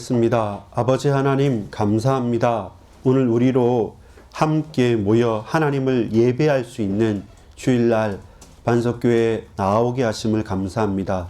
기도하겠습니다. 아버지 하나님 감사합니다. 오늘 우리로 함께 모여 하나님을 예배할 수 있는 주일날 반석교회에 나오게 하심을 감사합니다.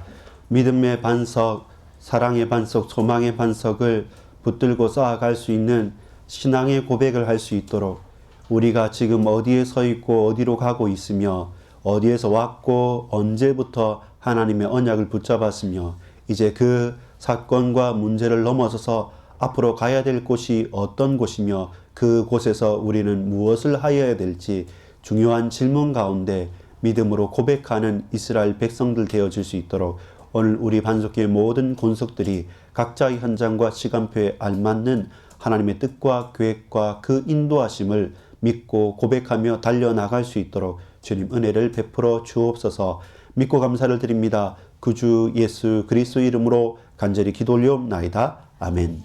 믿음의 반석, 사랑의 반석, 소망의 반석을 붙들고 쌓아갈 수 있는 신앙의 고백을 할 수 있도록 우리가 지금 어디에 서 있고 어디로 가고 있으며 어디에서 왔고 언제부터 하나님의 언약을 붙잡았으며 이제 그 사건과 문제를 넘어서서 앞으로 가야 될 곳이 어떤 곳이며 그곳에서 우리는 무엇을 하여야 될지 중요한 질문 가운데 믿음으로 고백하는 이스라엘 백성들 되어질 수 있도록 오늘 우리 반석교회 모든 권속들이 각자의 현장과 시간표에 알맞는 하나님의 뜻과 계획과 그 인도하심을 믿고 고백하며 달려나갈 수 있도록 주님 은혜를 베풀어 주옵소서. 믿고 감사를 드립니다. 구주 예수 그리스도 이름으로 간절히 기도 올리옵나이다. 아멘.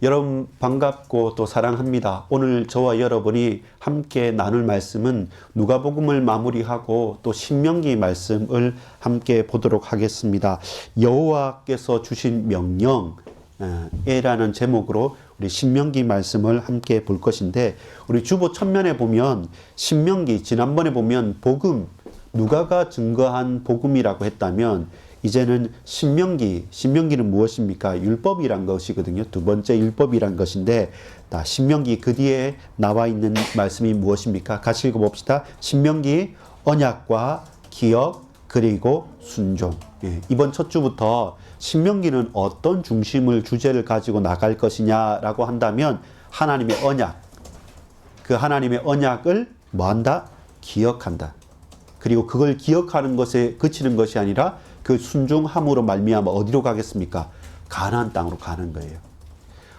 여러분 반갑고 또 사랑합니다. 오늘 저와 여러분이 함께 나눌 말씀은 누가복음을 마무리하고 또 신명기 말씀을 함께 보도록 하겠습니다. 여호와께서 주신 명령에라는 제목으로 우리 신명기 말씀을 함께 볼 것인데, 우리 주보 첫면에 보면 신명기, 지난번에 보면 복음, 누가가 증거한 복음이라고 했다면 이제는 신명기는 무엇입니까? 율법이란 것이거든요. 두 번째 율법이란 것인데, 신명기 그 뒤에 나와 있는 말씀이 무엇입니까? 같이 읽어봅시다. 신명기 언약과 기억 그리고 순종. 이번 첫 주부터 신명기는 어떤 중심을 주제를 가지고 나갈 것이냐라고 한다면 하나님의 언약, 그 하나님의 언약을 뭐한다? 기억한다. 그리고 그걸 기억하는 것에 그치는 것이 아니라 그 순종함으로 말미암아 어디로 가겠습니까? 가나안 땅으로 가는 거예요.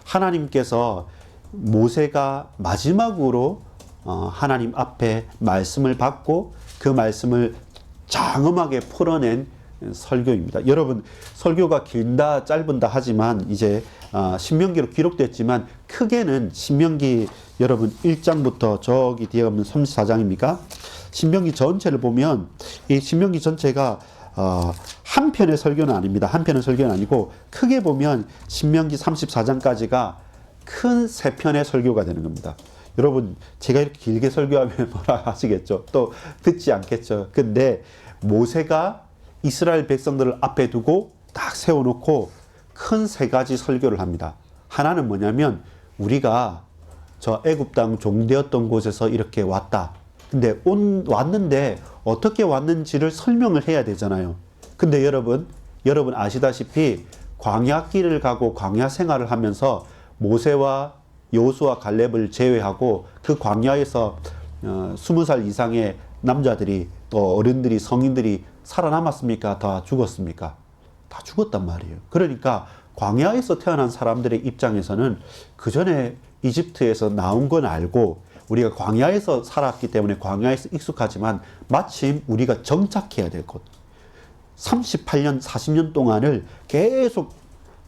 하나님께서 모세가 마지막으로 하나님 앞에 말씀을 받고 그 말씀을 장엄하게 풀어낸 설교입니다. 여러분, 설교가 길다 짧은다 하지만 이제 신명기로 기록됐지만 크게는 신명기 여러분 1장부터 저기 뒤에 가면 34장입니까? 신명기 전체를 보면 이 신명기 전체가 한 편의 설교는 아닙니다. 한 편의 설교는 아니고 크게 보면 신명기 34장까지가 큰 세 편의 설교가 되는 겁니다. 여러분, 제가 이렇게 길게 설교하면 뭐라 하시겠죠? 또 듣지 않겠죠? 근데 모세가 이스라엘 백성들을 앞에 두고 딱 세워놓고 큰 세 가지 설교를 합니다. 하나는 뭐냐면 우리가 저 애굽 땅 종되었던 곳에서 이렇게 왔다. 근데 왔는데 어떻게 왔는지를 설명을 해야 되잖아요. 근데 여러분 아시다시피 광야길을 가고 광야 생활을 하면서 모세와 여호수아 갈렙을 제외하고 그 광야에서 20살 이상의 남자들이 또 어른들이 성인들이 살아남았습니까? 다 죽었습니까? 다 죽었단 말이에요. 그러니까 광야에서 태어난 사람들의 입장에서는 그 전에 이집트에서 나온 건 알고 우리가 광야에서 살았기 때문에 광야에서 익숙하지만 마침 우리가 정착해야 될 곳 38년 40년 동안을 계속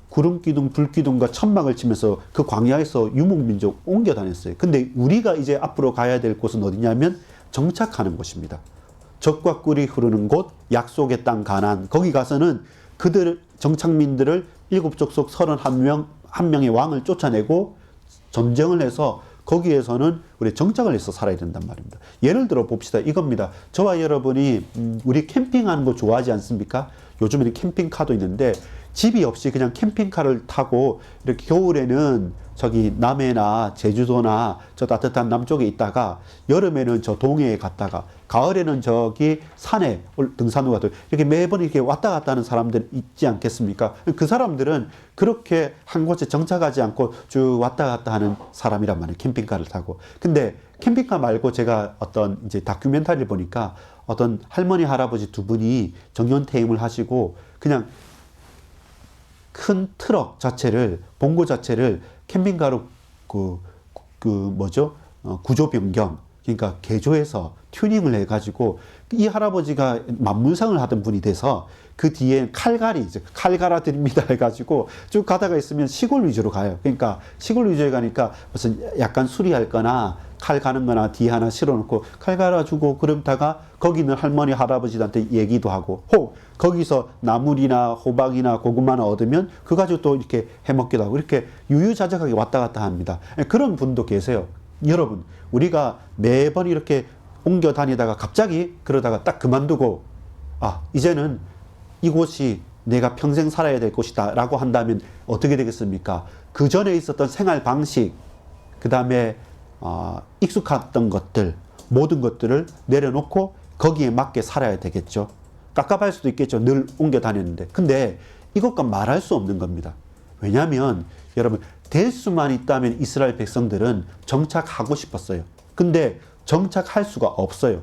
구름기둥 불기둥과 천막을 치면서 그 광야에서 유목민족 옮겨 다녔어요. 근데 우리가 이제 앞으로 가야 될 곳은 어디냐면 정착하는 곳입니다. 젖과 꿀이 흐르는 곳, 약속의 땅 가나안. 거기 가서는 그들 정착민들을 7족속 31명 한 명의 왕을 쫓아내고 전쟁을 해서 거기에서는 우리 정착을 해서 살아야 된단 말입니다. 예를 들어 봅시다. 이겁니다. 저와 여러분이 우리 캠핑하는 거 좋아하지 않습니까? 요즘에는 캠핑카도 있는데 집이 없이 그냥 캠핑카를 타고 이렇게 겨울에는 저기 남해나 제주도나 저 따뜻한 남쪽에 있다가 여름에는 저 동해에 갔다가 가을에는 저기 산에 등산로 가도 이렇게 매번 이렇게 왔다 갔다 하는 사람들 있지 않겠습니까? 그 사람들은 그렇게 한 곳에 정착하지 않고 쭉 왔다 갔다 하는 사람이란 말이에요. 캠핑카를 타고. 근데 캠핑카 말고 제가 어떤 이제 다큐멘터리를 보니까 어떤 할머니 할아버지 두 분이 정년퇴임을 하시고 그냥 큰 트럭 자체를 봉고 자체를 캠핑카로 구조 변경, 그러니까 개조해서 튜닝을 해가지고 이 할아버지가 만문상을 하던 분이 돼서 그 뒤에 칼갈이 칼갈아 드립니다 해가지고 쭉 가다가 있으면 시골 위주로 가요. 그러니까 시골 위주로 가니까 무슨 약간 수리할 거나 칼 가는 거나 뒤에 하나 실어놓고 칼 갈아주고 그러다가 거기는 할머니 할아버지한테 얘기도 하고 거기서 나물이나 호박이나 고구마나 얻으면 그 가지고 또 이렇게 해먹기도 하고 이렇게 유유자적하게 왔다 갔다 합니다. 그런 분도 계세요. 여러분 우리가 매번 이렇게 옮겨 다니다가 갑자기 그러다가 딱 그만두고 이제는 이곳이 내가 평생 살아야 될 곳이다 라고 한다면 어떻게 되겠습니까? 그 전에 있었던 생활 방식, 그 다음에 익숙했던 것들, 모든 것들을 내려놓고 거기에 맞게 살아야 되겠죠. 깝깝할 수도 있겠죠. 늘 옮겨 다녔는데. 근데 이것과 말할 수 없는 겁니다. 왜냐하면 여러분 될 수만 있다면 이스라엘 백성들은 정착하고 싶었어요. 근데 정착할 수가 없어요.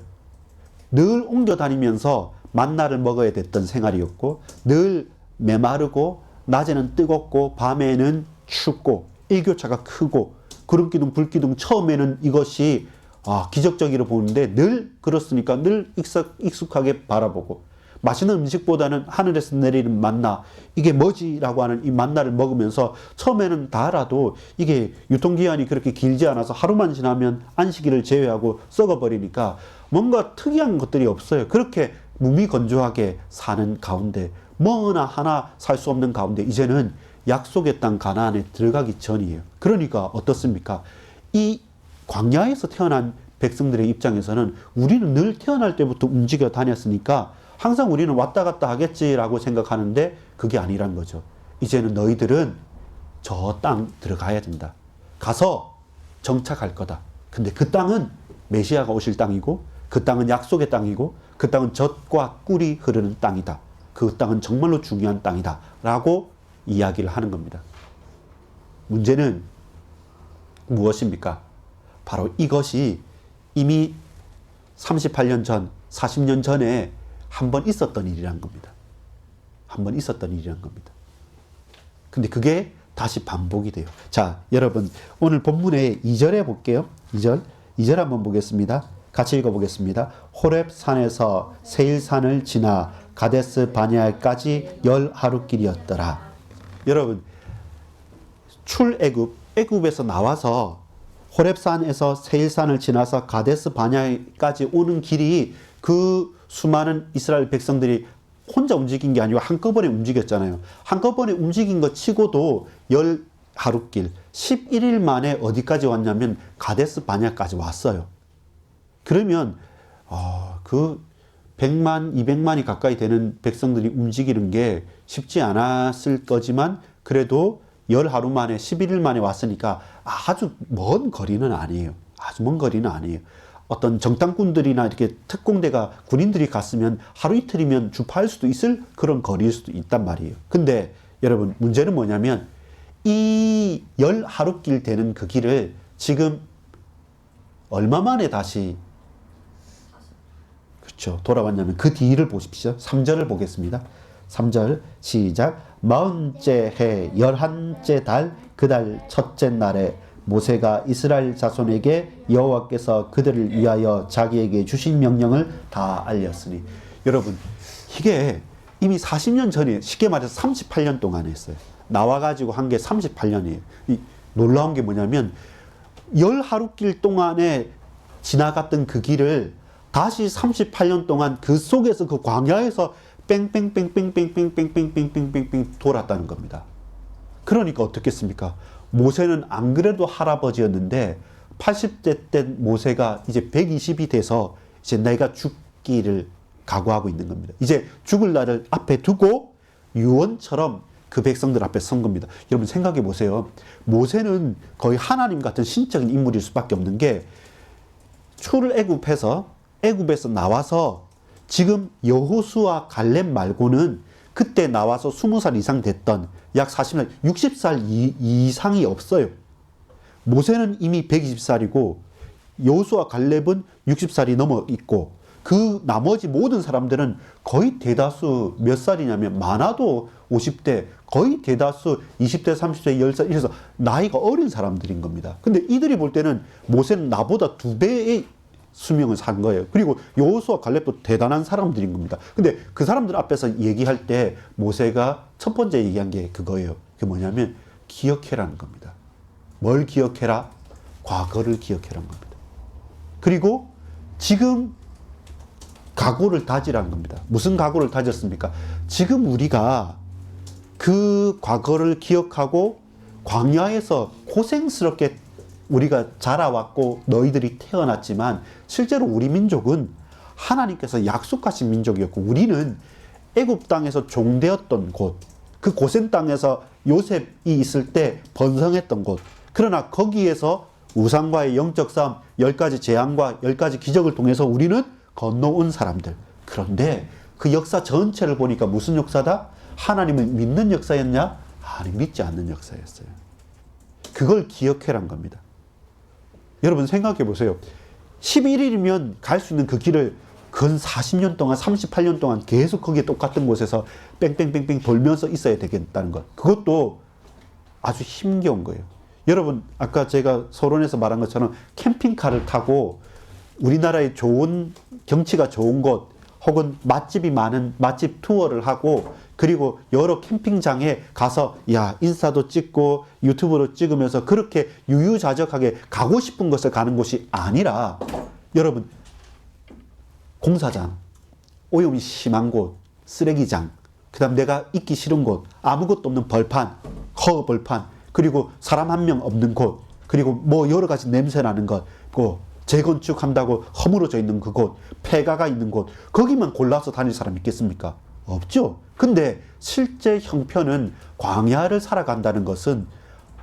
늘 옮겨 다니면서 만나를 먹어야 됐던 생활이었고 늘 메마르고 낮에는 뜨겁고 밤에는 춥고 일교차가 크고 구름기둥 불기둥 처음에는 이것이 기적적이로 보는데 늘 그렇으니까 늘 익숙하게 바라보고 맛있는 음식보다는 하늘에서 내리는 만나 이게 뭐지라고 하는 이 만나를 먹으면서 처음에는 다 알아도 이게 유통기한이 그렇게 길지 않아서 하루만 지나면 안식일을 제외하고 썩어버리니까 뭔가 특이한 것들이 없어요. 그렇게 무미건조하게 사는 가운데 뭐나 하나 살 수 없는 가운데 이제는 약속의 땅 가나안에 들어가기 전이에요. 그러니까 어떻습니까? 이 광야에서 태어난 백성들의 입장에서는 우리는 늘 태어날 때부터 움직여 다녔으니까 항상 우리는 왔다 갔다 하겠지라고 생각하는데 그게 아니란 거죠. 이제는 너희들은 저 땅 들어가야 된다. 가서 정착할 거다. 근데 그 땅은 메시아가 오실 땅이고 그 땅은 약속의 땅이고 그 땅은 젖과 꿀이 흐르는 땅이다. 그 땅은 정말로 중요한 땅이다. 라고 이야기를 하는 겁니다. 문제는 무엇입니까? 바로 이것이 이미 38년 전, 40년 전에 한 번 있었던 일이란 겁니다. 한 번 있었던 일이란 겁니다. 근데 그게 다시 반복이 돼요. 자, 여러분 오늘 본문의 2절에 볼게요. 2절 한번 보겠습니다. 같이 읽어보겠습니다. 호렙 산에서 세일산을 지나 가데스 바네아까지 10하루길이었더라. 여러분 애굽에서 나와서 호렙산에서 세일산을 지나서 가데스 바네아까지 오는 길이 그 수많은 이스라엘 백성들이 혼자 움직인 게 아니고 한꺼번에 움직였잖아요. 한꺼번에 움직인 것 치고도 10하루길 11일 만에 어디까지 왔냐면 가데스 바네아까지 왔어요. 그러면 그 100만, 200만이 가까이 되는 백성들이 움직이는 게 쉽지 않았을 거지만 그래도 10하루 만에 11일 만에 왔으니까 아주 먼 거리는 아니에요. 아주 먼 거리는 아니에요. 어떤 정탐꾼들이나 이렇게 특공대가 군인들이 갔으면 하루 이틀이면 주파할 수도 있을 그런 거리일 수도 있단 말이에요. 근데 여러분 문제는 뭐냐면 이 10하루길 되는 그 길을 지금 얼마 만에 다시 돌아왔냐면 그 뒤를 보십시오. 3절을 보겠습니다. 3절 시작. 40째 해 11째 달 그 달 첫째 날에 모세가 이스라엘 자손에게 여호와께서 그들을 위하여 자기에게 주신 명령을 다 알렸으니. 여러분 이게 이미 40년 전에 쉽게 말해서 38년 동안 했어요. 나와가지고 한 게 38년이에요. 놀라운 게 뭐냐면 10하루길 동안에 지나갔던 그 길을 다시 38년 동안 그 속에서 그 광야에서 뺑뺑뺑뺑뺑뺑뺑뺑뺑뺑뺑뺑 돌았다는 겁니다. 그러니까 어떻겠습니까? 모세는 안 그래도 할아버지였는데 80대 된 모세가 이제 120이 돼서 이제 내가 죽기를 각오하고 있는 겁니다. 이제 죽을 날을 앞에 두고 유언처럼 그 백성들 앞에 선 겁니다. 여러분 생각해 보세요. 모세는 거의 하나님 같은 신적인 인물일 수밖에 없는 게 애굽에서 나와서 지금 여호수아 갈렙 말고는 그때 나와서 20살 이상 됐던 약 40살, 60살 이상이 없어요. 모세는 이미 120살이고 여호수아 갈렙은 60살이 넘어 있고 그 나머지 모든 사람들은 거의 대다수 몇 살이냐면 많아도 50대, 거의 대다수 20대, 30대, 10살 이래서 나이가 어린 사람들인 겁니다. 근데 이들이 볼 때는 모세는 나보다 2배의 수명을 산 거예요. 그리고 여호수아 갈렙도 대단한 사람들인 겁니다. 근데 그 사람들 앞에서 얘기할 때 모세가 첫 번째 얘기한 게 그거예요. 그게 뭐냐면 기억해라는 겁니다. 뭘 기억해라? 과거를 기억해라는 겁니다. 그리고 지금 각오를 다지라는 겁니다. 무슨 각오를 다졌습니까? 지금 우리가 그 과거를 기억하고 광야에서 고생스럽게 우리가 자라왔고 너희들이 태어났지만 실제로 우리 민족은 하나님께서 약속하신 민족이었고 우리는 애굽 땅에서 종되었던 곳, 그 고센 땅에서 요셉이 있을 때 번성했던 곳, 그러나 거기에서 우상과의 영적 싸움, 10가지 재앙과 10가지 기적을 통해서 우리는 건너온 사람들. 그런데 그 역사 전체를 보니까 무슨 역사다? 하나님을 믿는 역사였냐? 아니, 믿지 않는 역사였어요. 그걸 기억해란 겁니다. 여러분 생각해 보세요. 11일이면 갈 수 있는 그 길을 근 40년 동안, 38년 동안 계속 거기에 똑같은 곳에서 뺑뺑뺑뺑 돌면서 있어야 되겠다는 것. 그것도 아주 힘겨운 거예요. 여러분, 아까 제가 서론에서 말한 것처럼 캠핑카를 타고 우리나라의 좋은 경치가 좋은 곳 혹은 맛집이 많은 맛집 투어를 하고 그리고 여러 캠핑장에 가서 인스타도 찍고 유튜브로 찍으면서 그렇게 유유자적하게 가고 싶은 곳을 가는 곳이 아니라 여러분 공사장, 오염이 심한 곳, 쓰레기장, 그 다음 내가 있기 싫은 곳, 아무것도 없는 벌판, 허 벌판, 그리고 사람 한 명 없는 곳, 그리고 뭐 여러 가지 냄새 나는 것, 재건축한다고 허물어져 있는 그곳, 폐가가 있는 곳, 거기만 골라서 다닐 사람 있겠습니까? 없죠. 근데 실제 형편은 광야를 살아간다는 것은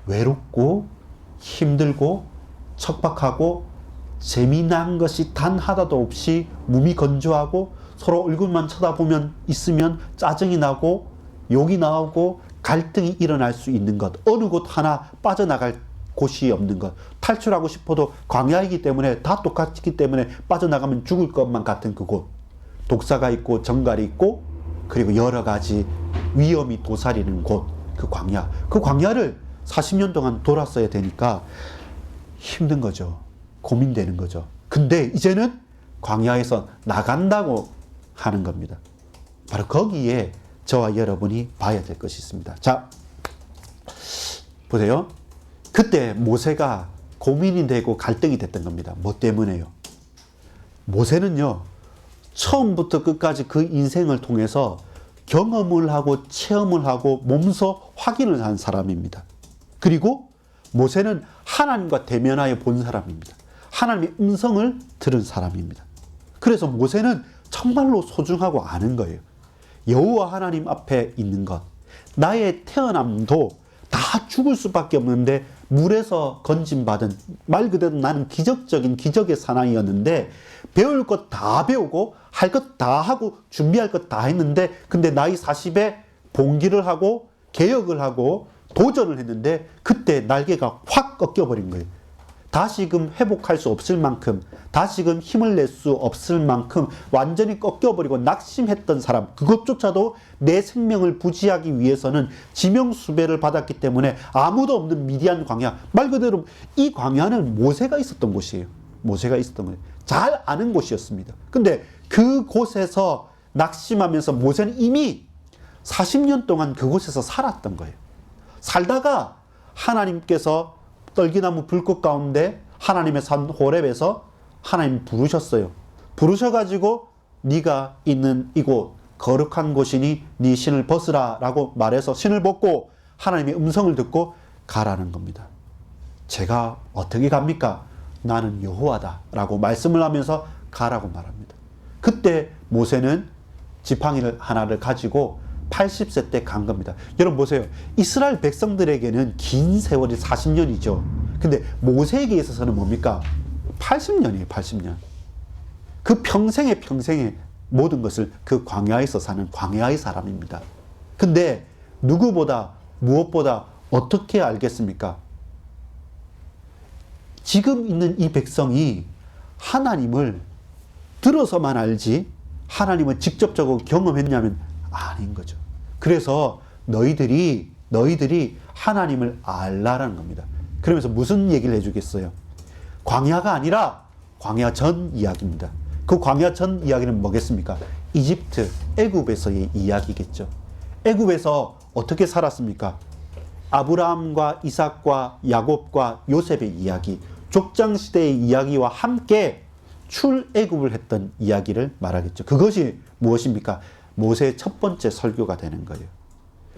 외롭고 힘들고 척박하고 재미난 것이 단 하나도 없이 몸이 건조하고 서로 얼굴만 쳐다보면 있으면 짜증이 나고 욕이 나오고 갈등이 일어날 수 있는 것, 어느 곳 하나 빠져나갈 곳이 없는 것, 탈출하고 싶어도 광야이기 때문에 다 똑같기 때문에 빠져나가면 죽을 것만 같은 그곳, 독사가 있고 정갈이 있고 그리고 여러 가지 위험이 도사리는 곳, 그 광야, 그 광야를 40년 동안 돌았어야 되니까 힘든 거죠. 고민되는 거죠. 근데 이제는 광야에서 나간다고 하는 겁니다. 바로 거기에 저와 여러분이 봐야 될 것이 있습니다. 자, 보세요. 그때 모세가 고민이 되고 갈등이 됐던 겁니다. 뭐 때문에요? 모세는요, 처음부터 끝까지 그 인생을 통해서 경험을 하고 체험을 하고 몸소 확인을 한 사람입니다. 그리고 모세는 하나님과 대면하여 본 사람입니다. 하나님의 음성을 들은 사람입니다. 그래서 모세는 정말로 소중하고 아는 거예요. 여호와 하나님 앞에 있는 것, 나의 태어남도 다 죽을 수밖에 없는데 물에서 건짐받은, 말 그대로 나는 기적적인 기적의 사나이였는데 배울 것 다 배우고 할 것 다 하고 준비할 것 다 했는데 근데 나이 40에 봉기를 하고 개혁을 하고 도전을 했는데 그때 날개가 확 꺾여버린 거예요. 다시금 회복할 수 없을 만큼, 다시금 힘을 낼 수 없을 만큼 완전히 꺾여버리고 낙심했던 사람, 그것조차도 내 생명을 부지하기 위해서는 지명수배를 받았기 때문에 아무도 없는 미디안 광야, 말 그대로 이 광야는 모세가 있었던 곳이에요. 모세가 있었던 거예요. 잘 아는 곳이었습니다. 근데 그곳에서 낙심하면서 모세는 이미 40년 동안 그곳에서 살았던 거예요. 살다가 하나님께서 떨기나무 불꽃 가운데 하나님의 산 호렙에서 하나님 부르셨어요. 부르셔가지고 네가 있는 이곳 거룩한 곳이니 네 신을 벗으라 라고 말해서 신을 벗고 하나님의 음성을 듣고 가라는 겁니다. 제가 어떻게 갑니까? 나는 여호와다 라고 말씀을 하면서 가라고 말합니다. 그때 모세는 지팡이를 하나를 가지고 80세 때 간 겁니다. 여러분 보세요. 이스라엘 백성들에게는 긴 세월이 40년이죠. 근데 모세에게 있어서는 뭡니까? 80년이에요. 80년. 그 평생의 모든 것을 그 광야에서 사는 광야의 사람입니다. 근데 누구보다 무엇보다 어떻게 알겠습니까? 지금 있는 이 백성이 하나님을 들어서만 알지 하나님을 직접적으로 경험했냐면 아닌 거죠. 그래서 너희들이 하나님을 알라라는 겁니다. 그러면서 무슨 얘기를 해주겠어요? 광야가 아니라 광야 전 이야기입니다. 그 광야 전 이야기는 뭐겠습니까? 이집트, 애굽에서의 이야기겠죠. 애굽에서 어떻게 살았습니까? 아브라함과 이삭과 야곱과 요셉의 이야기, 족장시대의 이야기와 함께 출애굽을 했던 이야기를 말하겠죠. 그것이 무엇입니까? 모세의 첫 번째 설교가 되는 거예요.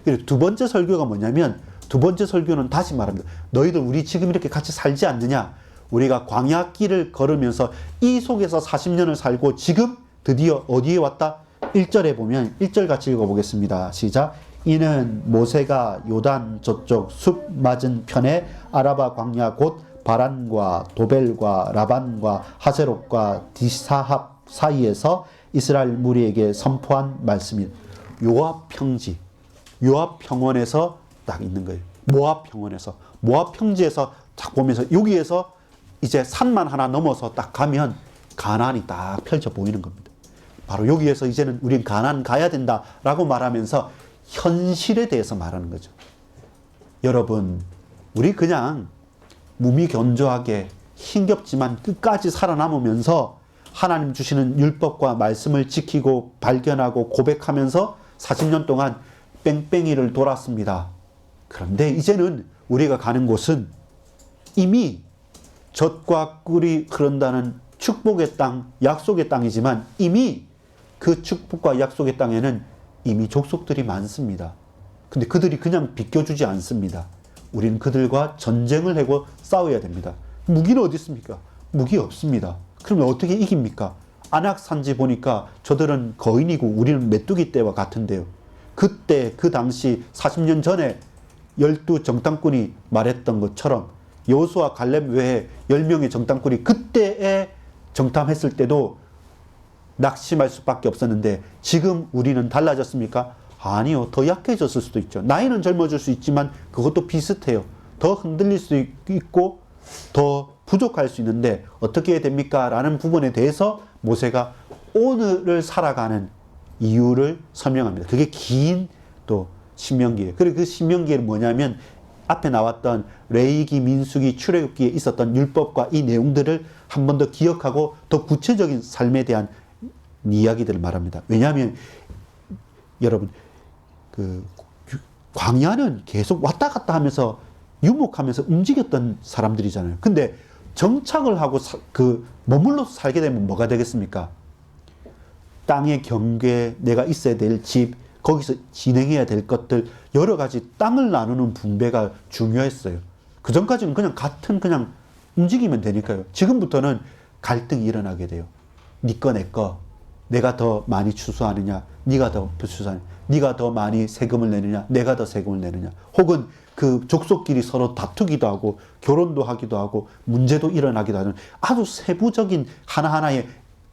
그리고 두 번째 설교가 뭐냐면, 두 번째 설교는 다시 말합니다. 너희들 우리 지금 이렇게 같이 살지 않느냐? 우리가 광야길을 걸으면서 이 속에서 40년을 살고 지금 드디어 어디에 왔다? 1절에 보면 1절 같이 읽어보겠습니다. 시작. 이는 모세가 요단 저쪽 숲 맞은 편에 아라바 광야 곧 바란과 도벨과 라반과 하세롯과 디사합 사이에서 이스라엘 무리에게 선포한 말씀이 요압 평지, 요압 평원에서 딱 있는 거예요. 모압 평원에서, 모압 평지에서 딱 보면서 여기에서 이제 산만 하나 넘어서 딱 가면 가나안이 딱 펼쳐 보이는 겁니다. 바로 여기에서 이제는 우린 가나안 가야 된다라고 말하면서 현실에 대해서 말하는 거죠. 여러분, 우리 그냥 무미건조하게 힘겹지만 끝까지 살아남으면서 하나님 주시는 율법과 말씀을 지키고 발견하고 고백하면서 40년 동안 뺑뺑이를 돌았습니다. 그런데 이제는 우리가 가는 곳은 이미 젖과 꿀이 흐른다는 축복의 땅, 약속의 땅이지만 이미 그 축복과 약속의 땅에는 이미 족속들이 많습니다. 근데 그들이 그냥 비껴주지 않습니다. 우리는 그들과 전쟁을 하고 싸워야 됩니다. 무기는 어디 있습니까? 무기 없습니다. 그러면 어떻게 이깁니까? 안악산지 보니까 저들은 거인이고 우리는 메뚜기 떼와 같은데요. 그때 그 당시 40년 전에 12 정탐꾼이 말했던 것처럼 여호수아 갈렙 외에 10명의 정탐꾼이 그때에 정탐했을 때도 낙심할 수밖에 없었는데 지금 우리는 달라졌습니까? 아니요. 더 약해졌을 수도 있죠. 나이는 젊어질 수 있지만 그것도 비슷해요. 더 흔들릴 수 있고 더 부족할 수 있는데 어떻게 해야 됩니까? 라는 부분에 대해서 모세가 오늘을 살아가는 이유를 설명합니다. 그게 긴 또 신명기예요. 그리고 그 신명기에는 뭐냐면 앞에 나왔던 레위기, 민수기, 출애굽기에 있었던 율법과 이 내용들을 한 번 더 기억하고 더 구체적인 삶에 대한 이야기들을 말합니다. 왜냐하면 여러분 그 광야는 계속 왔다 갔다 하면서 유목하면서 움직였던 사람들이잖아요. 근데 정착을 하고 머물러서 살게 되면 뭐가 되겠습니까? 땅의 경계, 내가 있어야 될 집, 거기서 진행해야 될 것들, 여러 가지 땅을 나누는 분배가 중요했어요. 그 전까지는 그냥 움직이면 되니까요. 지금부터는 갈등이 일어나게 돼요. 네 거, 내 거. 내가 더 많이 추수하느냐, 네가 더 추수하느냐, 네가 더 많이 세금을 내느냐, 내가 더 세금을 내느냐. 혹은 그 족속끼리 서로 다투기도 하고 결혼도 하기도 하고 문제도 일어나기도 하는 아주 세부적인 하나하나의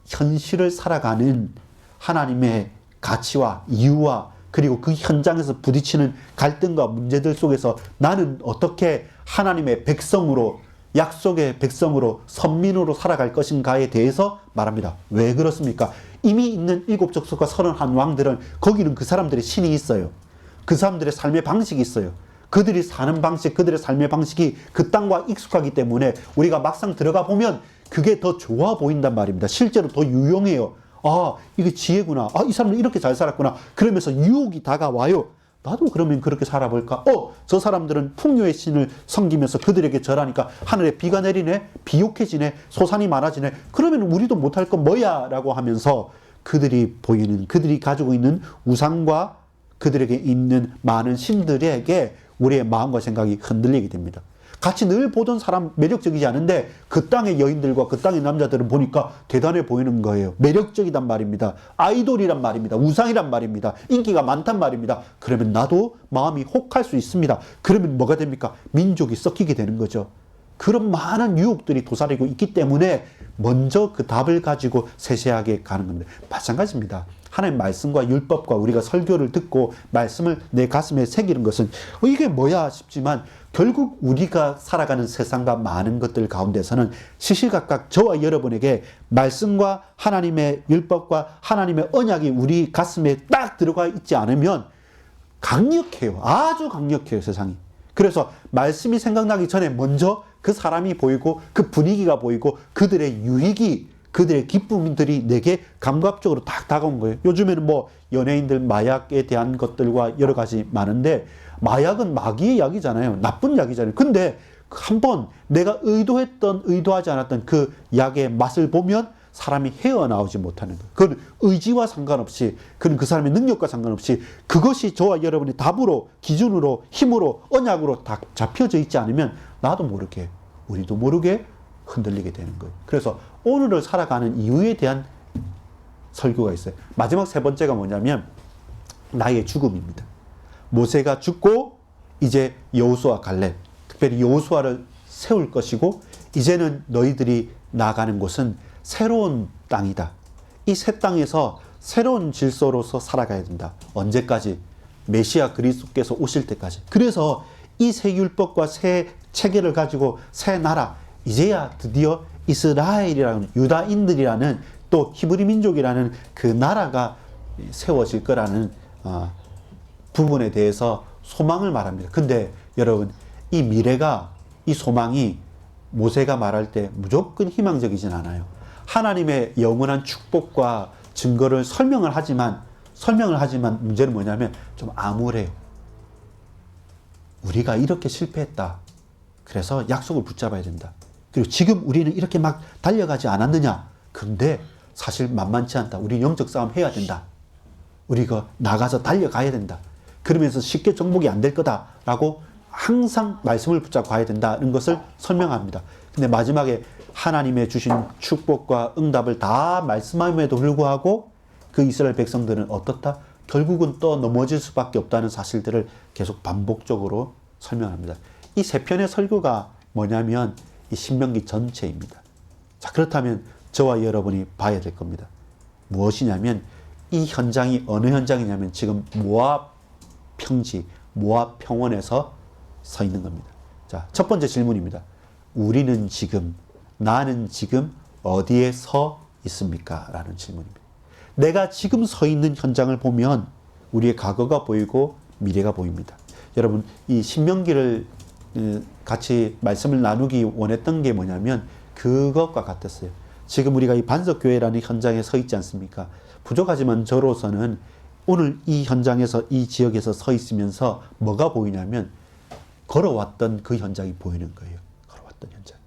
현실을 살아가는 하나님의 가치와 이유와 그리고 그 현장에서 부딪히는 갈등과 문제들 속에서 나는 어떻게 하나님의 백성으로 약속의 백성으로 선민으로 살아갈 것인가에 대해서 말합니다. 왜 그렇습니까? 이미 있는 7족속과 31왕들은 거기는 그 사람들의 신이 있어요. 그 사람들의 삶의 방식이 있어요. 그들이 사는 방식, 그들의 삶의 방식이 그 땅과 익숙하기 때문에 우리가 막상 들어가 보면 그게 더 좋아 보인단 말입니다. 실제로 더 유용해요. 아, 이게 지혜구나. 아, 이 사람은 이렇게 잘 살았구나. 그러면서 유혹이 다가와요. 나도 그러면 그렇게 살아볼까? 저 사람들은 풍요의 신을 섬기면서 그들에게 절하니까 하늘에 비가 내리네? 비옥해지네? 소산이 많아지네? 그러면 우리도 못할 건 뭐야? 라고 하면서 그들이 가지고 있는 우상과 그들에게 있는 많은 신들에게 우리의 마음과 생각이 흔들리게 됩니다. 같이 늘 보던 사람 매력적이지 않은데 그 땅의 여인들과 그 땅의 남자들은 보니까 대단해 보이는 거예요. 매력적이단 말입니다. 아이돌이란 말입니다. 우상이란 말입니다. 인기가 많단 말입니다. 그러면 나도 마음이 혹할 수 있습니다. 그러면 뭐가 됩니까? 민족이 섞이게 되는 거죠. 그런 많은 유혹들이 도사리고 있기 때문에 먼저 그 답을 가지고 세세하게 가는 겁니다. 마찬가지입니다. 하나님의 말씀과 율법과 우리가 설교를 듣고 말씀을 내 가슴에 새기는 것은 이게 뭐야 싶지만 결국 우리가 살아가는 세상과 많은 것들 가운데서는 시시각각 저와 여러분에게 말씀과 하나님의 율법과 하나님의 언약이 우리 가슴에 딱 들어가 있지 않으면 강력해요. 아주 강력해요, 세상이. 그래서 말씀이 생각나기 전에 먼저 그 사람이 보이고 그 분위기가 보이고 그들의 유익이 그들의 기쁨들이 내게 감각적으로 딱 다가온 거예요. 요즘에는 뭐 연예인들 마약에 대한 것들과 여러 가지 많은데 마약은 마귀의 약이잖아요. 나쁜 약이잖아요. 근데 한번 내가 의도하지 않았던 그 약의 맛을 보면 사람이 헤어나오지 못하는 거예요. 그건 의지와 상관없이, 그건 그 사람의 능력과 상관없이 그것이 저와 여러분의 답으로, 기준으로, 힘으로, 언약으로 다 잡혀져 있지 않으면 나도 모르게, 우리도 모르게 흔들리게 되는 거예요. 그래서 오늘을 살아가는 이유에 대한 설교가 있어요. 마지막 세 번째가 뭐냐면 나의 죽음입니다. 모세가 죽고 이제 여호수아 갈렙, 특별히 여호수아를 세울 것이고 이제는 너희들이 나아가는 곳은 새로운 땅이다. 이 새 땅에서 새로운 질서로서 살아가야 된다. 언제까지? 메시아 그리스도께서 오실 때까지. 그래서 이 새 율법과 새 체계를 가지고 새 나라, 이제야 드디어 이스라엘이라는, 유다인들이라는, 또 히브리 민족이라는 그 나라가 세워질 거라는 부분에 대해서 소망을 말합니다. 근데 여러분, 이 미래가, 이 소망이 모세가 말할 때 무조건 희망적이진 않아요. 하나님의 영원한 축복과 증거를 설명을 하지만 문제는 뭐냐면 좀 암울해요. 우리가 이렇게 실패했다. 그래서 약속을 붙잡아야 된다. 그리고 지금 우리는 이렇게 막 달려가지 않았느냐. 그런데 사실 만만치 않다. 우리 영적 싸움 해야 된다. 우리가 나가서 달려가야 된다. 그러면서 쉽게 정복이 안 될 거다라고 항상 말씀을 붙잡고 가야 된다는 것을 설명합니다. 근데 마지막에 하나님의 주신 축복과 응답을 다 말씀함에도 불구하고 그 이스라엘 백성들은 어떻다? 결국은 또 넘어질 수밖에 없다는 사실들을 계속 반복적으로 설명합니다. 이 세 편의 설교가 뭐냐면 이 신명기 전체입니다. 자, 그렇다면 저와 여러분이 봐야 될 겁니다. 무엇이냐면 이 현장이 어느 현장이냐면 지금 모압 평지, 모압 평원에서 서 있는 겁니다. 자, 첫 번째 질문입니다. 우리는 지금, 나는 지금 어디에 서 있습니까? 라는 질문입니다. 내가 지금 서 있는 현장을 보면 우리의 과거가 보이고 미래가 보입니다. 여러분, 이 신명기를 같이 말씀을 나누기 원했던 게 뭐냐면 그것과 같았어요. 지금 우리가 이 반석교회라는 현장에 서 있지 않습니까? 부족하지만 저로서는 오늘 이 현장에서, 이 지역에서 서 있으면서 뭐가 보이냐면 걸어왔던 그 현장이 보이는 거예요. 걸어왔던 현장.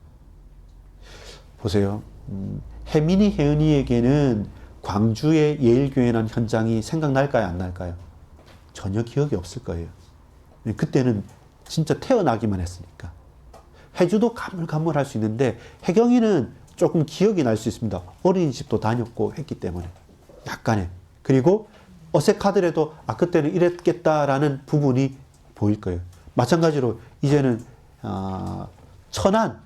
보세요. 혜민이, 혜은이에게는 광주의 예일교회라는 현장이 생각날까요? 안 날까요? 전혀 기억이 없을 거예요. 그때는 진짜 태어나기만 했으니까. 혜주도 가물가물할 수 있는데 혜경이는 조금 기억이 날 수 있습니다. 어린이집도 다녔고 했기 때문에. 약간의. 그리고 어색하더라도 그때는 이랬겠다라는 부분이 보일 거예요. 마찬가지로 이제는 천안,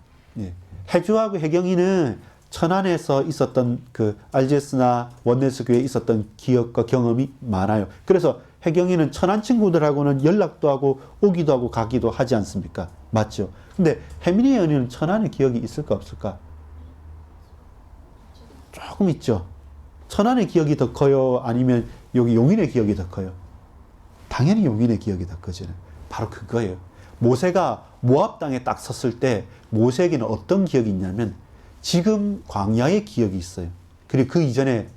혜주하고 혜경이는 천안에서 있었던 그 RGS나 원네스 교회에 있었던 기억과 경험이 많아요. 그래서 혜경이는 천안 친구들하고는 연락도 하고 오기도 하고 가기도 하지 않습니까? 맞죠? 근데 혜민이 언니는 천안의 기억이 있을까 없을까? 조금 있죠. 천안의 기억이 더 커요? 아니면 여기 용인의 기억이 더 커요? 당연히 용인의 기억이 더 커지는. 바로 그거예요. 모세가 모압 땅에 딱 섰을 때 모세에게는 어떤 기억이 있냐면 지금 광야의 기억이 있어요. 그리고 그 이전에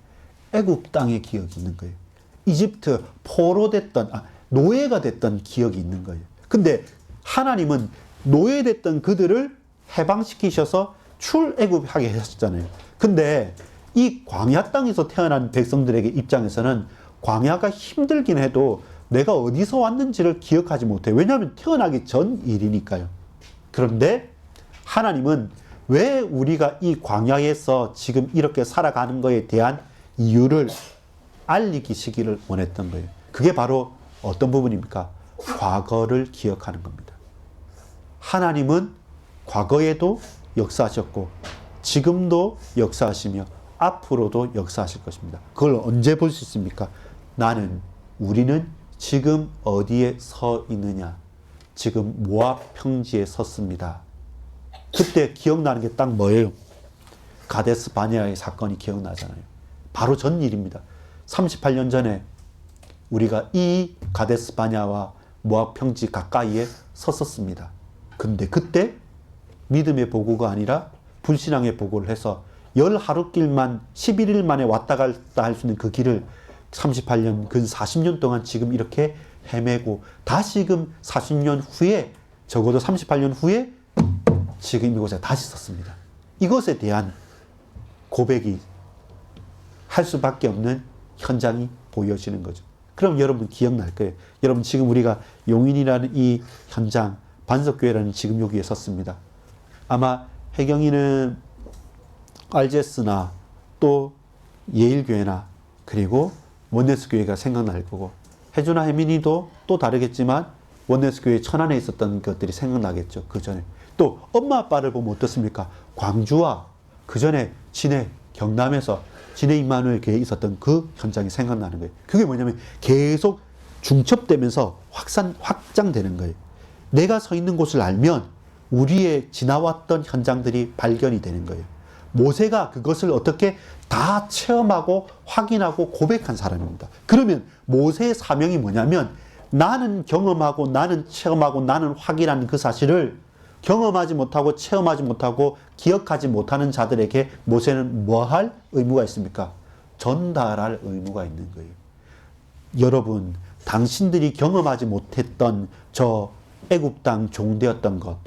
애굽 땅의 기억이 있는 거예요. 이집트 포로됐던, 노예가 됐던 기억이 있는 거예요. 근데 하나님은 노예됐던 그들을 해방시키셔서 출애굽하게 하셨잖아요. 근데 이 광야 땅에서 태어난 백성들에게 입장에서는 광야가 힘들긴 해도 내가 어디서 왔는지를 기억하지 못해요. 왜냐하면 태어나기 전 일이니까요. 그런데 하나님은 왜 우리가 이 광야에서 지금 이렇게 살아가는 것에 대한 이유를 알리시기를 원했던 거예요. 그게 바로 어떤 부분입니까? 과거를 기억하는 겁니다. 하나님은 과거에도 역사하셨고 지금도 역사하시며 앞으로도 역사하실 것입니다. 그걸 언제 볼 수 있습니까? 우리는 지금 어디에 서 있느냐? 지금 모압 평지에 섰습니다. 그때 기억나는 게 딱 뭐예요? 가데스 바네아의 사건이 기억나잖아요. 바로 전 일입니다. 38년 전에 우리가 이 가데스 바네아와 모압 평지 가까이에 섰었습니다. 근데 그때 믿음의 보고가 아니라 불신앙의 보고를 해서 10하루길만 11일 만에 왔다 갔다 할 수 있는 그 길을 38년, 근 40년 동안 지금 이렇게 헤매고 다시금 40년 후에, 적어도 38년 후에 지금 이곳에 다시 섰습니다. 이것에 대한 고백이 할 수밖에 없는 현장이 보여지는 거죠. 그럼 여러분 기억날 거예요. 여러분 지금 우리가 용인이라는 이 현장, 반석교회라는 지금 여기에 섰습니다. 아마 혜경이는 RGS나 또 예일교회나 그리고 원네스교회가 생각날 거고, 혜주나 혜민이도 또 다르겠지만 원네스교회 천안에 있었던 것들이 생각나겠죠. 그 전에. 또 엄마 아빠를 보면 어떻습니까? 광주와 그 전에 진해 경남에서 진해 임마누엘 교회에 있었던 그 현장이 생각나는 거예요. 그게 뭐냐면 계속 중첩되면서 확장되는 거예요. 내가 서 있는 곳을 알면 우리의 지나왔던 현장들이 발견이 되는 거예요. 모세가 그것을 어떻게 다 체험하고 확인하고 고백한 사람입니다. 그러면 모세의 사명이 뭐냐면 나는 경험하고 나는 체험하고 나는 확인한 그 사실을 경험하지 못하고 체험하지 못하고 기억하지 못하는 자들에게 모세는 뭐 할 의무가 있습니까? 전달할 의무가 있는 거예요. 여러분, 당신들이 경험하지 못했던 저 애굽 땅 종되었던 것,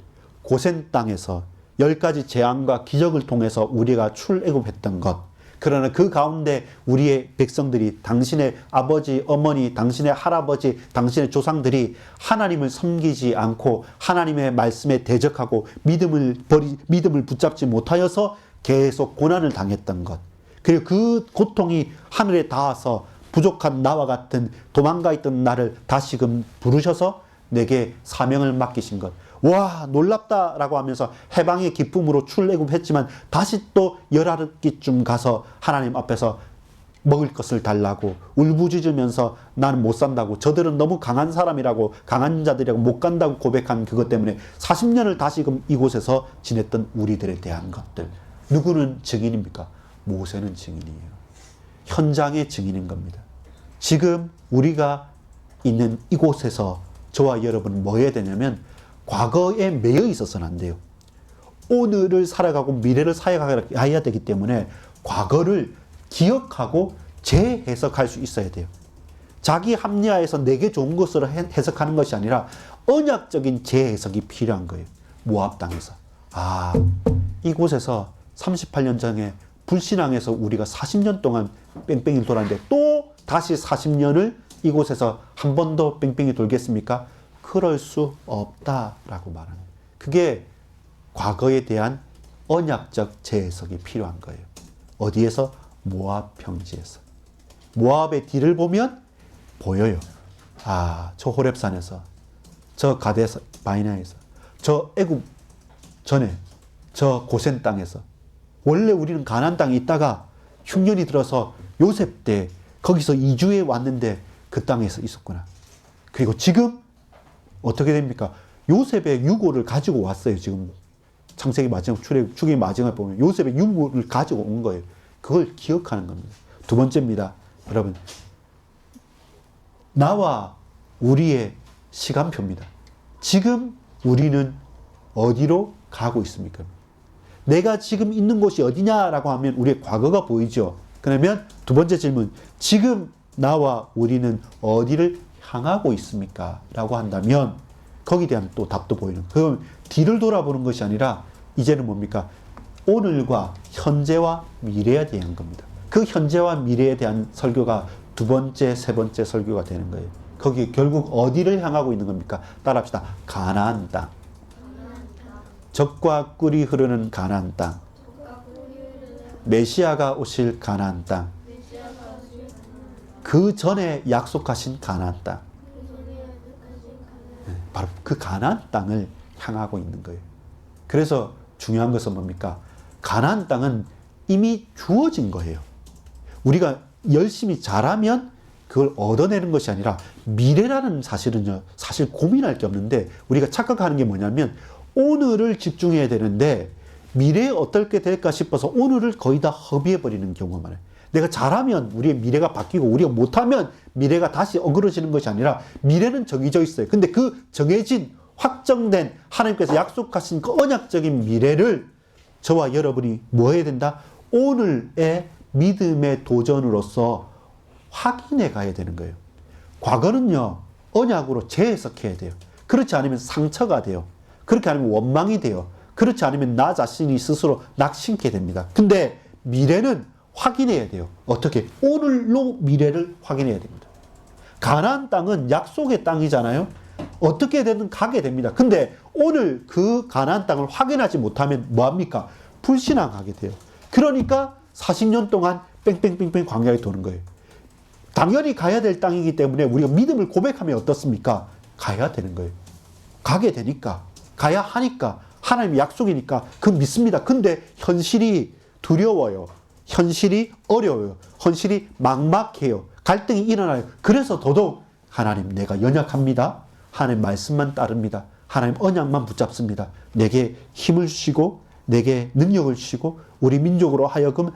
고센 땅에서 10가지 재앙과 기적을 통해서 우리가 출애굽했던 것, 그러나 그 가운데 우리의 백성들이, 당신의 아버지, 어머니, 당신의 할아버지, 당신의 조상들이 하나님을 섬기지 않고 하나님의 말씀에 대적하고 믿음을 붙잡지 못하여서 계속 고난을 당했던 것, 그리고 그 고통이 하늘에 닿아서 부족한 나와 같은 도망가 있던 나를 다시금 부르셔서 내게 사명을 맡기신 것. 와, 놀랍다라고 하면서 해방의 기쁨으로 출애굽했지만 다시 또 열아홉기쯤 가서 하나님 앞에서 먹을 것을 달라고 울부짖으면서 나는 못 산다고, 저들은 너무 강한 사람이라고, 강한 자들이라고 못 간다고 고백한 그것 때문에 40년을 다시금 이곳에서 지냈던 우리들에 대한 것들. 누구는 증인입니까? 모세는 증인이에요. 현장의 증인인 겁니다. 지금 우리가 있는 이곳에서 저와 여러분은 뭐 해야 되냐면 과거에 매여 있어서는 안 돼요. 오늘을 살아가고 미래를 살아가야 되기 때문에 과거를 기억하고 재해석할 수 있어야 돼요. 자기 합리화해서 내게 좋은 것으로 해석하는 것이 아니라 언약적인 재해석이 필요한 거예요. 모압 땅에서. 아, 이곳에서 38년 전에 불신앙에서 우리가 40년 동안 뺑뺑이를 돌았는데 또 다시 40년을 이곳에서 한 번 더 뺑뺑이 돌겠습니까? 그럴 수 없다라고 말하는 거예요. 그게 과거에 대한 언약적 재해석이 필요한 거예요. 어디에서? 모압 평지에서. 모압의 뒤를 보면 보여요. 아, 저 호렙산에서, 저 가데스 바이나에서, 저 애굽 전에, 저 고센 땅에서. 원래 우리는 가나안 땅에 있다가 흉년이 들어서 요셉 때 거기서 이주해 왔는데 그 땅에서 있었구나. 그리고 지금 어떻게 됩니까? 요셉의 유고를 가지고 왔어요. 지금 창세기 마지막 출애굽기 마지막에 보면 요셉의 유고를 가지고 온 거예요. 그걸 기억하는 겁니다. 두 번째입니다. 여러분, 나와 우리의 시간표입니다. 지금 우리는 어디로 가고 있습니까? 내가 지금 있는 곳이 어디냐라고 하면 우리의 과거가 보이죠. 그러면 두 번째 질문, 지금 나와 우리는 어디를 향하고 있습니까? 라고 한다면 거기에 대한 또 답도 보이는. 그럼 뒤를 돌아보는 것이 아니라 이제는 뭡니까? 오늘과 현재와 미래에 대한 겁니다. 그 현재와 미래에 대한 설교가 두 번째, 세 번째 설교가 되는 거예요. 거기 결국 어디를 향하고 있는 겁니까? 따라합시다. 가나안 땅. 젖과 꿀이 흐르는 가나안 땅. 메시아가 오실 가나안 땅. 그 전에 약속하신 가나안 땅. 바로 그 가나안 땅을 향하고 있는 거예요. 그래서 중요한 것은 뭡니까? 가나안 땅은 이미 주어진 거예요. 우리가 열심히 잘하면 그걸 얻어내는 것이 아니라 미래라는 사실은요, 사실 고민할 게 없는데 우리가 착각하는 게 뭐냐면 오늘을 집중해야 되는데 미래에 어떻게 될까 싶어서 오늘을 거의 다 허비해버리는 경우가 많아요. 내가 잘하면 우리의 미래가 바뀌고 우리가 못하면 미래가 다시 어그러지는 것이 아니라 미래는 정해져 있어요. 근데 그 정해진 확정된 하나님께서 약속하신 그 언약적인 미래를 저와 여러분이 뭐 해야 된다? 오늘의 믿음의 도전으로서 확인해 가야 되는 거예요. 과거는요, 언약으로 재해석해야 돼요. 그렇지 않으면 상처가 돼요. 그렇게 아니면 원망이 돼요. 그렇지 않으면 나 자신이 스스로 낙심케 됩니다. 근데 미래는 확인해야 돼요. 어떻게? 오늘로 미래를 확인해야 됩니다. 가나안 땅은 약속의 땅이잖아요. 어떻게 되든 가게 됩니다. 근데 오늘 그 가나안 땅을 확인하지 못하면 뭐합니까? 불신앙하게 돼요. 그러니까 40년 동안 뺑뺑뺑뺑 광야에 도는 거예요. 당연히 가야 될 땅이기 때문에 우리가 믿음을 고백하면 어떻습니까? 가야 되는 거예요. 가게 되니까, 가야 하니까, 하나님의 약속이니까 그 믿습니다. 근데 현실이 두려워요. 현실이 어려워요. 현실이 막막해요. 갈등이 일어나요. 그래서 더더욱 하나님 내가 연약합니다. 하나님 말씀만 따릅니다. 하나님 언약만 붙잡습니다. 내게 힘을 주시고 내게 능력을 주시고 우리 민족으로 하여금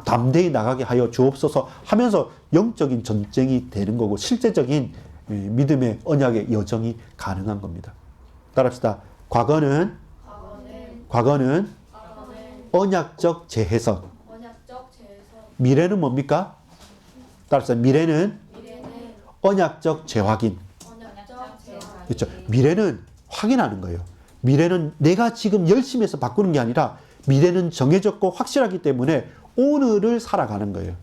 담대히 나가게 하여 주옵소서 하면서 영적인 전쟁이 되는 거고 실제적인 믿음의 언약의 여정이 가능한 겁니다. 따라합시다. 과거는 언약적 재해석. 미래는 뭡니까? 따라합시다. 미래는 언약적 재확인. 그렇죠. 미래는 확인하는 거예요. 미래는 내가 지금 열심히 해서 바꾸는 게 아니라 미래는 정해졌고 확실하기 때문에 오늘을 살아가는 거예요.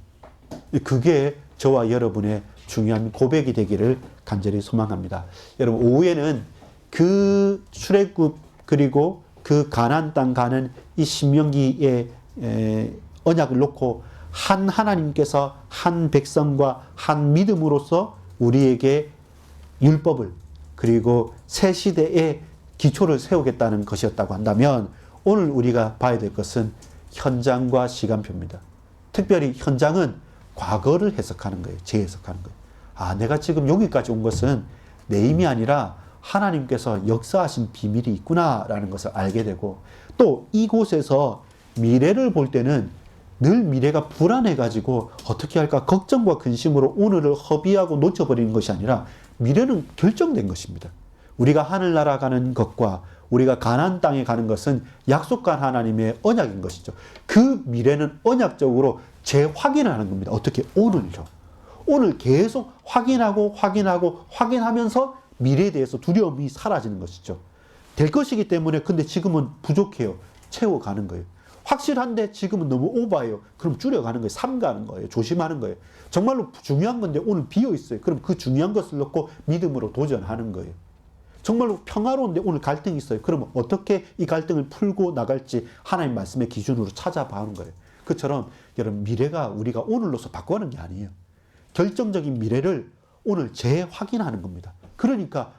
그게 저와 여러분의 중요한 고백이 되기를 간절히 소망합니다. 여러분 오후에는 그 출애굽 그리고 그 가나안 땅 가는 이 신명기의 언약을 놓고 한 하나님께서 한 백성과 한 믿음으로서 우리에게 율법을 그리고 새 시대의 기초를 세우겠다는 것이었다고 한다면 오늘 우리가 봐야 될 것은 현장과 시간표입니다. 특별히 현장은 과거를 해석하는 거예요. 재해석하는 거예요. 아, 내가 지금 여기까지 온 것은 내 힘이 아니라 하나님께서 역사하신 비밀이 있구나라는 것을 알게 되고 또 이곳에서 미래를 볼 때는 늘 미래가 불안해가지고 어떻게 할까 걱정과 근심으로 오늘을 허비하고 놓쳐버리는 것이 아니라 미래는 결정된 것입니다. 우리가 하늘나라 가는 것과 우리가 가나안 땅에 가는 것은 약속한 하나님의 언약인 것이죠. 그 미래는 언약적으로 재확인하는 겁니다. 어떻게? 오늘요. 오늘 계속 확인하면서 미래에 대해서 두려움이 사라지는 것이죠. 될 것이기 때문에 근데 지금은 부족해요. 채워가는 거예요. 확실한데 지금은 너무 오버해요. 그럼 줄여가는 거예요. 삼가는 거예요. 조심하는 거예요. 정말로 중요한 건데 오늘 비어있어요. 그럼 그 중요한 것을 놓고 믿음으로 도전하는 거예요. 정말로 평화로운데 오늘 갈등이 있어요. 그러면 어떻게 이 갈등을 풀고 나갈지 하나님 말씀의 기준으로 찾아봐는 거예요. 그처럼 여러분 미래가 우리가 오늘로서 바꿔가는 게 아니에요. 결정적인 미래를 오늘 재확인하는 겁니다. 그러니까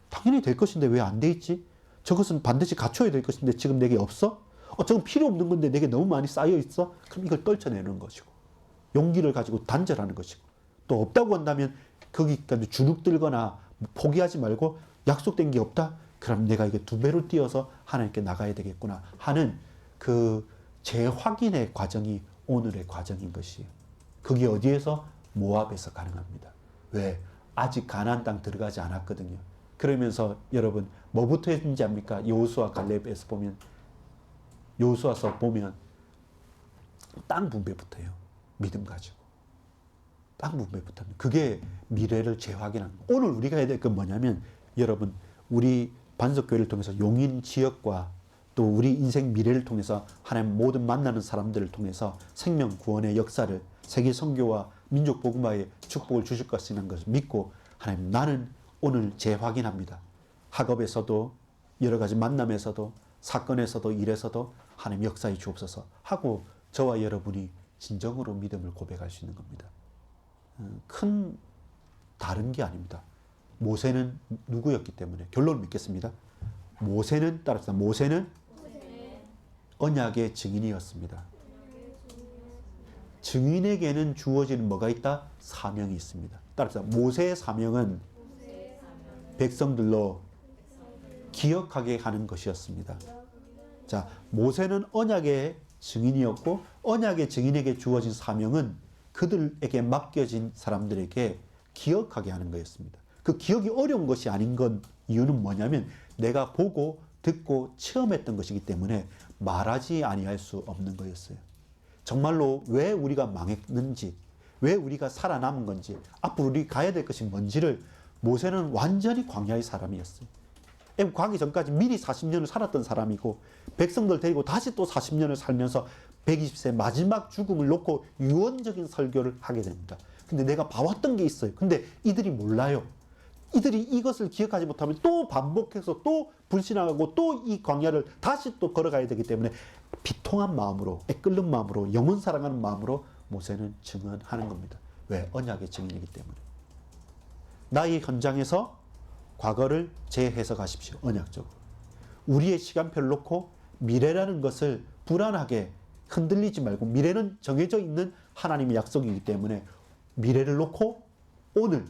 당연히 될 것인데 왜 안 돼 있지? 저것은 반드시 갖춰야 될 것인데 지금 내게 없어? 저건 필요 없는 건데 내게 너무 많이 쌓여 있어? 그럼 이걸 떨쳐내는 것이고 용기를 가지고 단절하는 것이고 또 없다고 한다면 거기까지 주눅 들거나 포기하지 말고 약속된 게 없다? 그럼 내가 이게 두 배로 뛰어서 하나님께 나가야 되겠구나 하는 그 재확인의 과정이 오늘의 과정인 것이에요. 그게 어디에서? 모압에서 가능합니다. 왜? 아직 가나안 땅 들어가지 않았거든요. 그러면서 여러분 뭐부터 했는지 압니까? 여호수아 갈렙에서 보면 여호수아서 보면 땅 분배부터예요. 믿음 가지고. 땅 분배부터. 그게 미래를 재확인하는 거예요. 오늘 우리가 해야 될 건 뭐냐면 여러분 우리 반석교회를 통해서 용인 지역과 또 우리 인생 미래를 통해서 하나님 모든 만나는 사람들을 통해서 생명 구원의 역사를 세계 선교와 민족 복음화의 축복을 주실 것이라는 것을 믿고 하나님 나는 오늘 재확인합니다. 학업에서도 여러 가지 만남에서도 사건에서도 일에서도 하나님 역사에 주옵소서 하고 저와 여러분이 진정으로 믿음을 고백할 수 있는 겁니다. 큰 다른 게 아닙니다. 모세는 누구였기 때문에 결론을 맺겠습니다. 모세는 따라서 모세는 언약의 증인이었습니다. 증인에게는 주어지는 뭐가 있다? 사명이 있습니다. 따라서 모세의 사명은 백성들로 기억하게 하는 것이었습니다. 자, 모세는 언약의 증인이었고 언약의 증인에게 주어진 사명은 그들에게 맡겨진 사람들에게 기억하게 하는 거였습니다. 그 기억이 어려운 것이 아닌 건 이유는 뭐냐면 내가 보고 듣고 체험했던 것이기 때문에 말하지 아니할 수 없는 거였어요. 정말로 왜 우리가 망했는지, 왜 우리가 살아남은 건지, 앞으로 우리 가야 될 것이 뭔지를 모세는 완전히 광야의 사람이었어요. 가기 전까지 미리 40년을 살았던 사람이고 백성들 데리고 다시 또 40년을 살면서 120세 마지막 죽음을 놓고 유언적인 설교를 하게 됩니다. 근데 내가 봐왔던 게 있어요. 근데 이들이 몰라요. 이들이 이것을 기억하지 못하면 또 반복해서 또 불신하고 또 이 광야를 다시 또 걸어가야 되기 때문에 비통한 마음으로, 애끓는 마음으로, 영혼 사랑하는 마음으로 모세는 증언하는 겁니다. 왜? 언약의 증인이기 때문에. 나의 현장에서 과거를 재해석하십시오. 언약적으로. 우리의 시간표를 놓고 미래라는 것을 불안하게 흔들리지 말고, 미래는 정해져 있는 하나님의 약속이기 때문에 미래를 놓고 오늘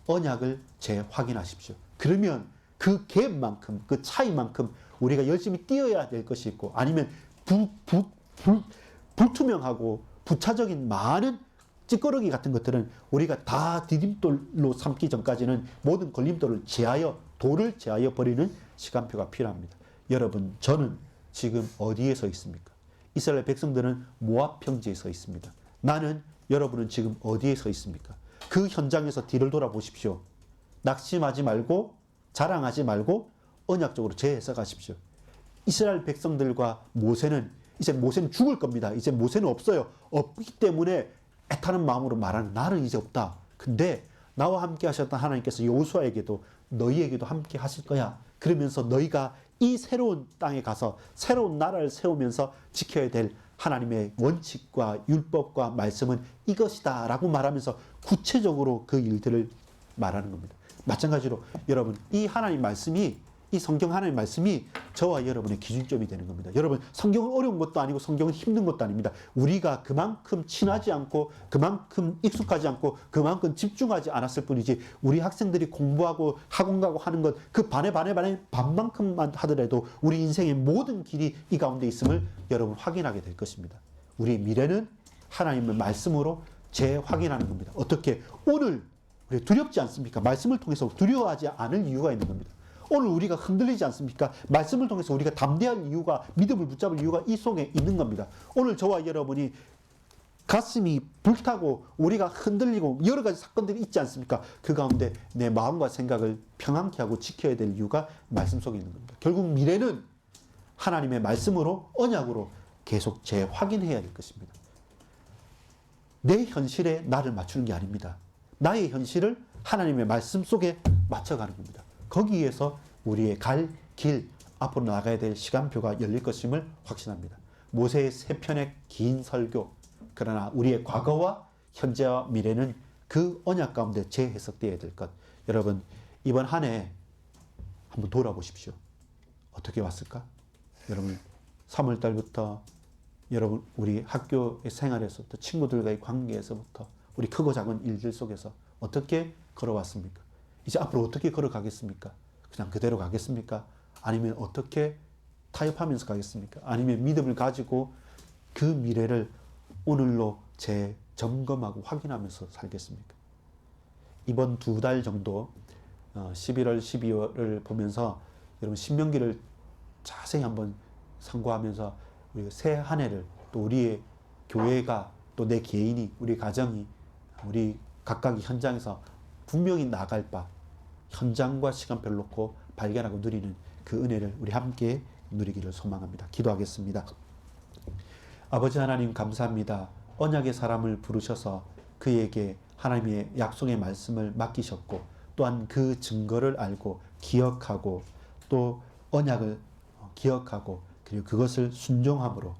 언약을 재확인하십시오. 그러면 그 갭만큼, 그 차이만큼 우리가 열심히 뛰어야 될 것이 있고, 아니면 불투명하고 부차적인 많은 찌꺼러기 같은 것들은 우리가 다 디딤돌로 삼기 전까지는 모든 걸림돌을 제하여, 돌을 제하여 버리는 시간표가 필요합니다. 여러분, 저는 지금 어디에 서 있습니까? 이스라엘 백성들은 모압 평지에 서 있습니다. 나는, 여러분은 지금 어디에 서 있습니까? 그 현장에서 뒤를 돌아보십시오. 낙심하지 말고, 자랑하지 말고 언약적으로 재해석하십시오. 이스라엘 백성들과 모세는, 이제 모세는 죽을 겁니다. 이제 모세는 없어요. 없기 때문에 애타는 마음으로 말하는, 나는 이제 없다. 근데 나와 함께 하셨던 하나님께서 여호수아에게도 너희에게도 함께 하실 거야. 그러면서 너희가 이 새로운 땅에 가서 새로운 나라를 세우면서 지켜야 될 하나님의 원칙과 율법과 말씀은 이것이다 라고 말하면서 구체적으로 그 일들을 말하는 겁니다. 마찬가지로 여러분, 이 하나님 말씀이, 이 성경 하나님 말씀이 저와 여러분의 기준점이 되는 겁니다. 여러분, 성경은 어려운 것도 아니고 성경은 힘든 것도 아닙니다. 우리가 그만큼 친하지 않고, 그만큼 익숙하지 않고, 그만큼 집중하지 않았을 뿐이지, 우리 학생들이 공부하고 학원 가고 하는 것, 그 반의 반만큼만 하더라도 우리 인생의 모든 길이 이 가운데 있음을 여러분 확인하게 될 것입니다. 우리의 미래는 하나님의 말씀으로 재확인하는 겁니다. 어떻게? 오늘 우리 두렵지 않습니까? 말씀을 통해서 두려워하지 않을 이유가 있는 겁니다. 오늘 우리가 흔들리지 않습니까? 말씀을 통해서 우리가 담대할 이유가, 믿음을 붙잡을 이유가 이 속에 있는 겁니다. 오늘 저와 여러분이 가슴이 불타고 우리가 흔들리고 여러 가지 사건들이 있지 않습니까? 그 가운데 내 마음과 생각을 평안케 하고 지켜야 될 이유가 말씀 속에 있는 겁니다. 결국 미래는 하나님의 말씀으로, 언약으로 계속 재확인해야 될 것입니다. 내 현실에 나를 맞추는 게 아닙니다. 나의 현실을 하나님의 말씀 속에 맞춰가는 겁니다. 거기에서 우리의 갈 길, 앞으로 나가야 될 시간표가 열릴 것임을 확신합니다. 모세의 세 편의 긴 설교, 그러나 우리의 과거와 현재와 미래는 그 언약 가운데 재해석되어야 될 것. 여러분, 이번 한 해 한번 돌아보십시오. 어떻게 왔을까? 여러분, 3월 달부터 여러분 우리 학교의 생활에서부터, 친구들과의 관계에서부터, 우리 크고 작은 일들 속에서 어떻게 걸어왔습니까? 이제 앞으로 어떻게 걸어가겠습니까? 그냥 그대로 가겠습니까? 아니면 어떻게 타협하면서 가겠습니까? 아니면 믿음을 가지고 그 미래를 오늘로 재점검하고 확인하면서 살겠습니까? 이번 2달 정도 11월, 12월을 보면서 여러분 신명기를 자세히 한번 상고하면서 우리가 새 한 해를, 또 우리의 교회가, 또 내 개인이, 우리 가정이, 우리 각각의 현장에서 분명히 나갈 바, 현장과 시간표를 놓고 발견하고 누리는 그 은혜를 우리 함께 누리기를 소망합니다. 기도하겠습니다. 아버지 하나님, 감사합니다. 언약의 사람을 부르셔서 그에게 하나님의 약속의 말씀을 맡기셨고, 또한 그 증거를 알고 기억하고, 또 언약을 기억하고, 그리고 그것을 순종함으로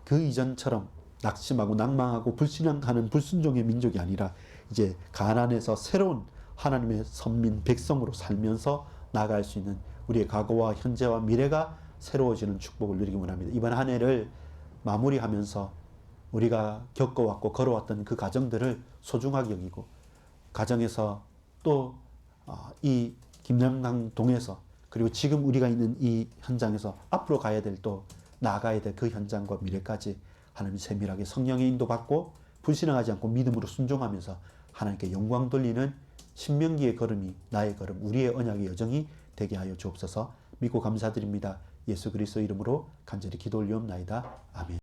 그 이전처럼 낙심하고 낭망하고 불신앙하는 불순종의 민족이 아니라 이제 가나안에서 새로운 하나님의 선민 백성으로 살면서 나아갈 수 있는 우리의 과거와 현재와 미래가 새로워지는 축복을 누리기 원합니다. 이번 한 해를 마무리하면서 우리가 겪어왔고 걸어왔던 그 과정들을 소중하게 여기고, 가정에서 또 이 김남강동에서, 그리고 지금 우리가 있는 이 현장에서 앞으로 가야 될, 또 나아가야 될 그 현장과 미래까지 하나님 세밀하게 성령의 인도받고 불신앙하지 않고 믿음으로 순종하면서 하나님께 영광 돌리는 신명기의 걸음이 나의 걸음, 우리의 언약의 여정이 되게 하여 주옵소서. 믿고 감사드립니다. 예수 그리스도 이름으로 간절히 기도 올리옵나이다. 아멘.